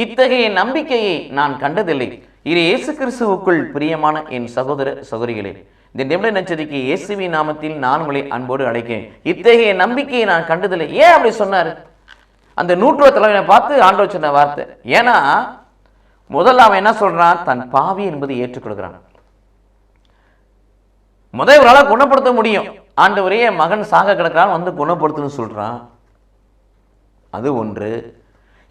இத்தகைய நம்பிக்கையை நான் கண்டதில்லை. இது இயேசு கிறிஸ்துவுக்குள் பிரியமான என் சகோதர சகோதரிகளே, இந்த நிமிட நச்சரிக்கை இயேசுவின் நாமத்தில் நான் உங்களை அன்போடு அழைக்கிறேன். இத்தகைய நம்பிக்கையை நான் கண்டதில்லை. ஏன் அப்படி சொன்னார்? அந்த நூற்றுவ தலைவனை பார்த்து ஆண்டவர் சொன்ன வார்த்தை. ஏன்னா முதல்ல அவன் என்ன சொல்றான்? தன் பாவி என்பதை ஏற்றுக்கொள்கிறான். முதல்ல குணப்படுத்த முடியும். ஆண்டவரே, மகன் சாக கிடக்கிறான், வந்து குணப்படுத்துன்னு சொல்றான். அது ஒன்று.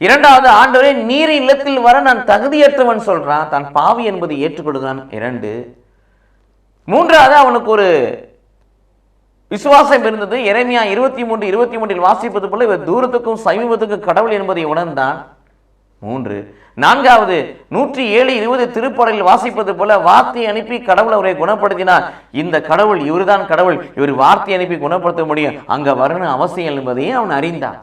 இரண்டாவது, ஆண்டவரே நீர் இல்லத்தில் வர நான் தகுதியற்றவன் சொல்றான். தன் பாவி என்பதை ஏற்றுக்கொள்கிறான். 2. மூன்றாவது, அவனுக்கு ஒரு விசுவாசம் இருந்தது. எரேமியா 23:23 வாசிப்பது போல இவர் தூரத்துக்கும் சமீபத்துக்கும் கடவுள் என்பதை உணர்ந்தான். 3. நான்காவது, 107:20 திருப்பாடலில் வாசிப்பது போல வார்த்தை அனுப்பி கடவுள் அவரை குணப்படுத்தினார். இந்த கடவுள் இவர்தான் கடவுள், இவர் வார்த்தை அனுப்பி குணப்படுத்த முடியும், அங்க வரணும் அவசியம் என்பதையும் அவன் அறிந்தான்.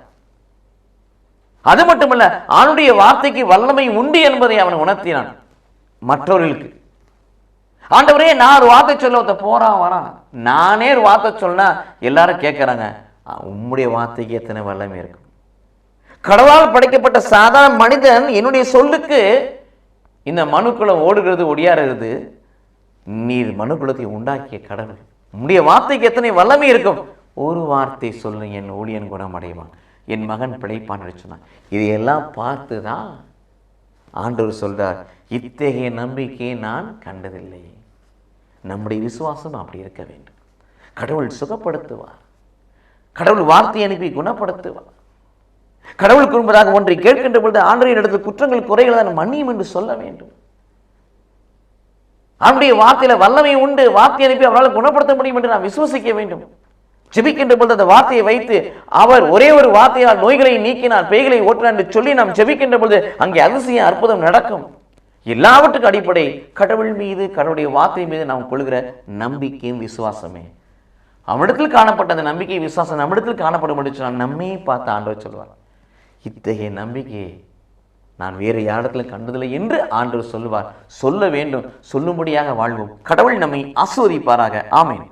அது மட்டுமல்ல, அவனுடைய வார்த்தைக்கு வல்லமை உண்டு என்பதை அவன் உணர்த்தினான் மற்றவர்களுக்கு. ஆண்டவரே, நான் ஒரு வார்த்தை சொல்ல ஒருத்த போறான் வரான், நானே ஒரு வார்த்தை சொன்னா எல்லாரும் கேட்கறாங்க, உம்முடைய வார்த்தைக்கு எத்தனை வல்லமை இருக்கும். கடவுளால் படைக்கப்பட்ட சாதாரண மனிதன் என்னுடைய சொல்லுக்கு இந்த மனுக்குளம் ஓடுகிறது, ஒடியாறுகிறது. நீர் மனுக்குளத்தை உண்டாக்கிய கடவுள், உம்முடைய வார்த்தைக்கு எத்தனை வல்லமை இருக்கும். ஒரு வார்த்தை சொல்லு, என் ஊழியன் குணமடைவான், என் மகன் பிழைப்பான் சொன்னான். இதையெல்லாம் பார்த்து தான் ஆண்டவர் சொல்றார், இத்தகைய நம்பிக்கையை நான் கண்டதில்லை. நம்முடைய விசுவாசம் அப்படி இருக்க வேண்டும். கடவுள் சுகப்படுத்துவார், கடவுள் வார்த்தை அனுப்பி குணப்படுத்துவார். கடவுளுக்கு முன்பதாக ஒன்றை கேட்கின்ற பொழுது ஆண்டவரின் இடத்தில் குற்றங்கள் குறைகள் தான் மன்னியும் என்று சொல்ல வேண்டும். அவருடைய வார்த்தையில வல்லமை உண்டு, வார்த்தை அனுப்பி அவரால் குணப்படுத்த முடியும் என்று நாம் விசுவசிக்க வேண்டும். ஜெபிக்கின்ற பொழுது அந்த வார்த்தையை வைத்து அவர் ஒரே ஒரு வார்த்தையால் நோய்களை நீக்கினார், பேய்களை ஓட்டினார் என்று சொல்லி நாம் ஜெபிக்கின்ற பொழுது அங்கே அதிசயம் அற்புதம் நடக்கும். எல்லாவற்றுக்கும் அடிப்படை கடவுள் மீது, கடவுளுடைய வார்த்தை மீது நாம் கொள்கிற நம்பிக்கையும் விசுவாசமே. அவனிடத்தில் காணப்பட்ட அந்த நம்பிக்கை விசுவாசம் நம்மிடத்தில் காணப்படும் என்று சொன்னால் நம்மை பார்த்து ஆண்டவர் சொல்வார், இத்தகைய நம்பிக்கையை நான் வேறு யாரிடத்தில் கண்டதில்லை என்று ஆண்டவர் சொல்லுவார். சொல்ல வேண்டும், சொல்லும்படியாக வாழ்வோம். கடவுள் நம்மை ஆசீர்வதிப்பாராக. ஆமென்.